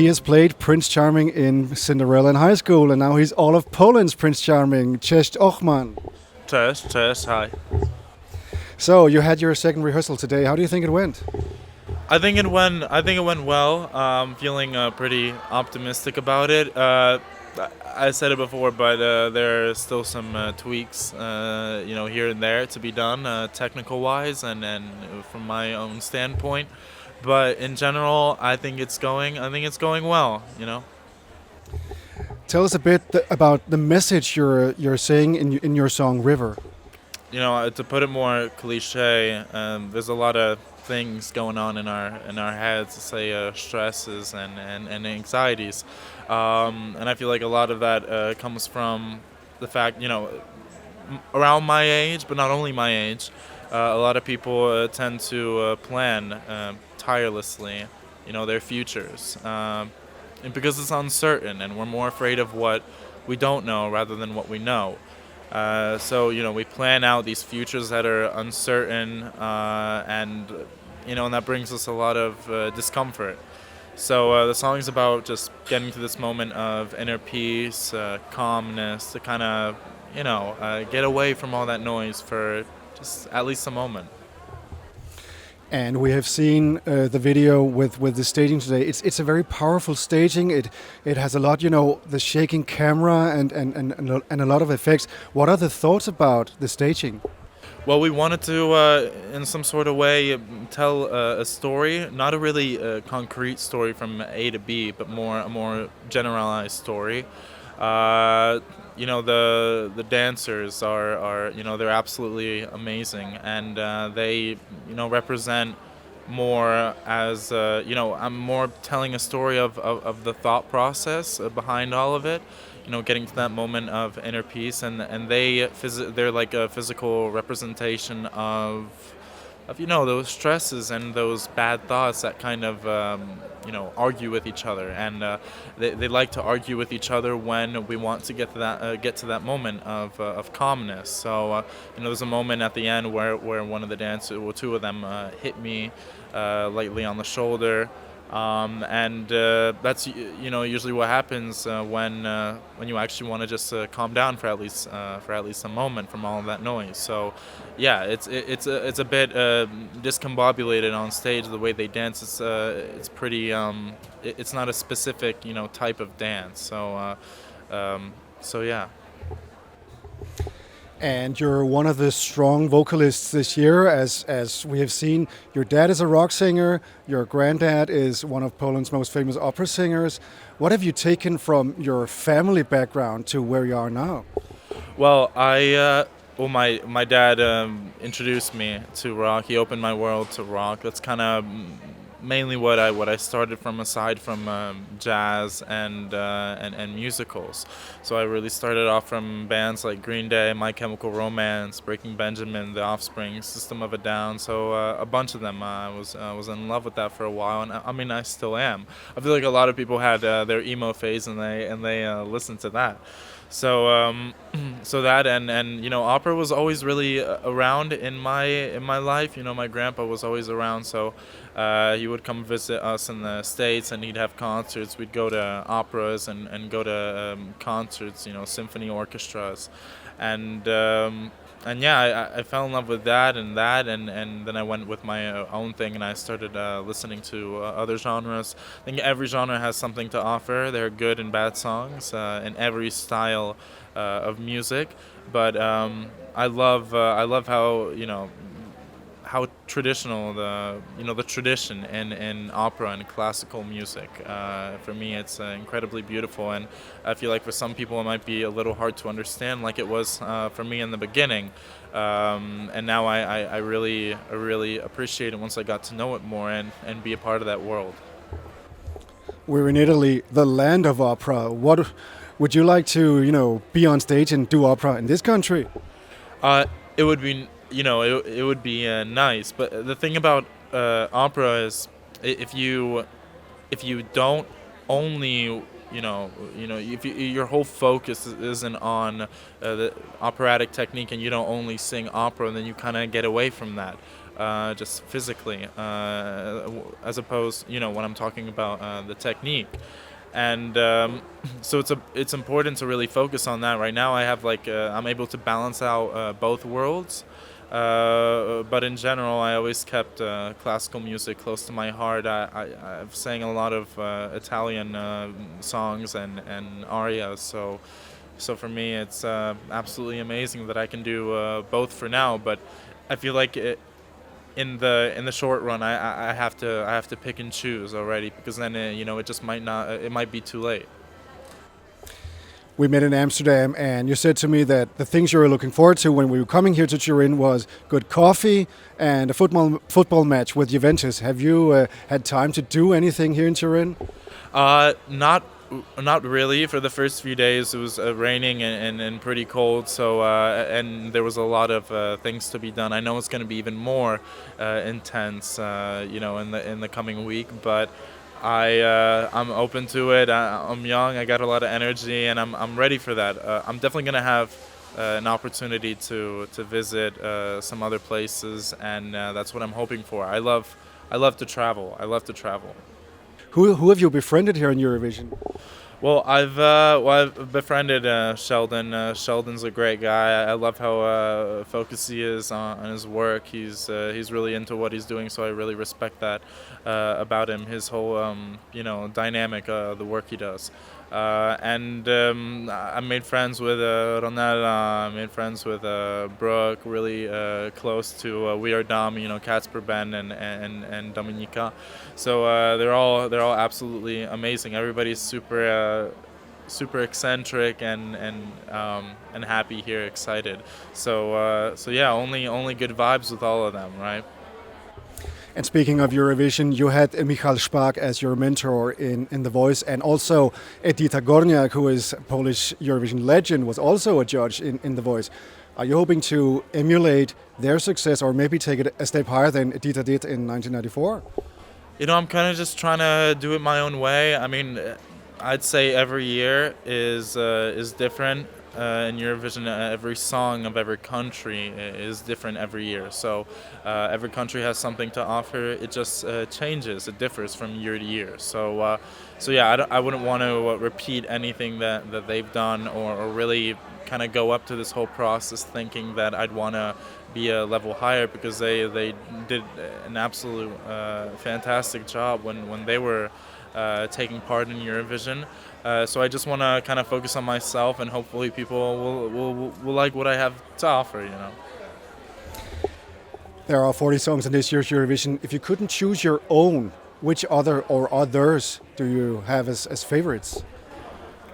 He has played Prince Charming in Cinderella in high school, and now he's all of Poland's Prince Charming. Cześć Ochman. Test, hi. So you had your second rehearsal today. How do you think it went? I think it went well. Feeling pretty optimistic about it. I said it before, but there are still some tweaks, here and there to be done, technical wise, and from my own standpoint. But in general, I think it's going well. Tell us a bit about the message you're saying in your song River. To put it more cliche, there's a lot of things going on in our heads, say stresses and anxieties, and I feel like a lot of that comes from the fact, around my age, but not only my age, a lot of people tend to plan tirelessly, their futures, and because it's uncertain, and we're more afraid of what we don't know rather than what we know. So we plan out these futures that are uncertain, and that brings us a lot of discomfort. So the song's about just getting to this moment of inner peace, calmness, to kind of, get away from all that noise for just at least a moment. And we have seen the video with the staging today. It's a very powerful staging. It has a lot, the shaking camera and a lot of effects. What are the thoughts about the staging? Well, we wanted to, in some sort of way, tell a story, not a really concrete story from A to B, but a more generalized story. The dancers are they're absolutely amazing, and they represent more as I'm more telling a story of the thought process behind all of it. Getting to that moment of inner peace, and they're like a physical representation of those stresses and those bad thoughts that kind of argue with each other, and they like to argue with each other when we want to get to that moment of calmness. So there's a moment at the end where one of the dancers, well, two of them, hit me lightly on the shoulder. And that's usually what happens when you actually want to just calm down for at least a moment from all of that noise. So yeah, it's a bit discombobulated on stage, the way they dance. It's pretty it's not a specific type of dance. So yeah. And you're one of the strong vocalists this year, as we have seen. Your dad is a rock singer. Your granddad is one of Poland's most famous opera singers. What have you taken from your family background to where you are now? Well, my dad introduced me to rock. He opened my world to rock. That's kind of mainly what I started from, aside from jazz and musicals. So I really started off from bands like Green Day, My Chemical Romance, Breaking Benjamin, The Offspring, System of a Down. So a bunch of them. I was in love with that for a while, and I mean I still am. I feel like a lot of people had their emo phase, and they listened to that. So that and opera was always really around in my life. My grandpa was always around, so he would come visit us in the States, and he'd have concerts. We'd go to operas and go to concerts, symphony orchestras, and yeah, I fell in love with that, and then I went with my own thing, and I started listening to other genres. I think every genre has something to offer. There are good and bad songs in every style of music, but I love how traditional the tradition in opera and classical music. For me, it's incredibly beautiful, and I feel like for some people it might be a little hard to understand, like it was for me in the beginning. And now I really appreciate it once I got to know it more and be a part of that world. We're in Italy, the land of opera. What would you like to, be on stage and do opera in this country? It would be, it would be nice. But the thing about opera is, if you don't only, if your whole focus isn't on the operatic technique, and you don't only sing opera, then you kind of get away from that. just physically, as opposed, when I'm talking about the technique. And so it's important to really focus on that. Right now, I have I'm able to balance out both worlds. But in general, I always kept classical music close to my heart. I've sang a lot of Italian songs and arias, so for me, it's absolutely amazing that I can do both for now. But I feel like in the short run, I have to pick and choose already, because then it just might be too late. We met in Amsterdam, and you said to me that the things you were looking forward to when we were coming here to Turin was good coffee and a football match with Juventus. Have you had time to do anything here in Turin? Not really. For the first few days, it was raining and pretty cold. So and there was a lot of things to be done. I know it's going to be even more intense, in the coming week. But I'm open to it. I'm young. I got a lot of energy, and I'm ready for that. I'm definitely going to have an opportunity to visit some other places, and that's what I'm hoping for. I love to travel. I love to travel. Who have you befriended here in Eurovision? Well, I've befriended Sheldon. Sheldon's a great guy. I love how focused he is on his work. He's really into what he's doing, so I really respect that about him. His whole dynamic, the work he does. And I made friends with Ronella. I made friends with Brooke. Really close to We Are Dom. Casper, Ben, and Dominica. So they're all absolutely amazing. Everybody's super eccentric and happy here, excited. So yeah, only good vibes with all of them, right? And speaking of Eurovision, you had Michal Szpak as your mentor in The Voice, and also Edyta Górniak, who is a Polish Eurovision legend, was also a judge in The Voice. Are you hoping to emulate their success, or maybe take it a step higher than Edyta did in 1994? I'm kind of just trying to do it my own way. I mean, I'd say every year is different. In Eurovision, every song of every country is different every year. So every country has something to offer. It just changes. It differs from year to year. So yeah, I wouldn't want to repeat anything that they've done, or really kind of go up to this whole process thinking that I'd want to be a level higher, because they did an absolute fantastic job when they were taking part in Eurovision. So I just want to kind of focus on myself, and hopefully people will like what I have to offer. There are 40 songs in this year's Eurovision. If you couldn't choose your own, which other or others do you have as favorites?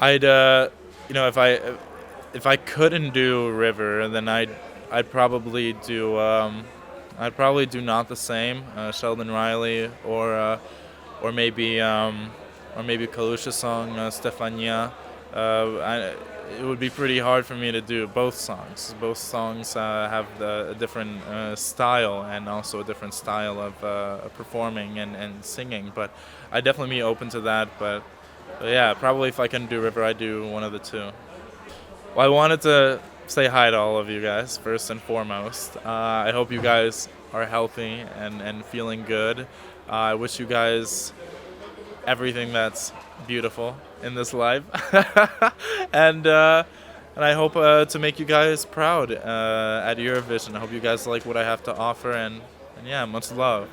I'd if I couldn't do River, then I'd probably do Not the Same, Sheldon Riley, or maybe Kalusha's song, Stefania. It would be pretty hard for me to do both songs. Both songs have a different style, and also a different style of performing and singing. But I'd definitely be open to that. But yeah, probably if I couldn't do River, I'd do one of the two. Well, I wanted to say hi to all of you guys, first and foremost. I hope you guys are healthy and feeling good. I wish you guys everything that's beautiful in this life. and I hope to make you guys proud at Eurovision. I hope you guys like what I have to offer, and yeah, much love.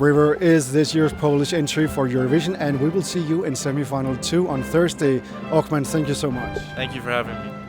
River is this year's Polish entry for Eurovision, and we will see you in semi-final 2 on Thursday. Ochman, thank you so much. Thank you for having me.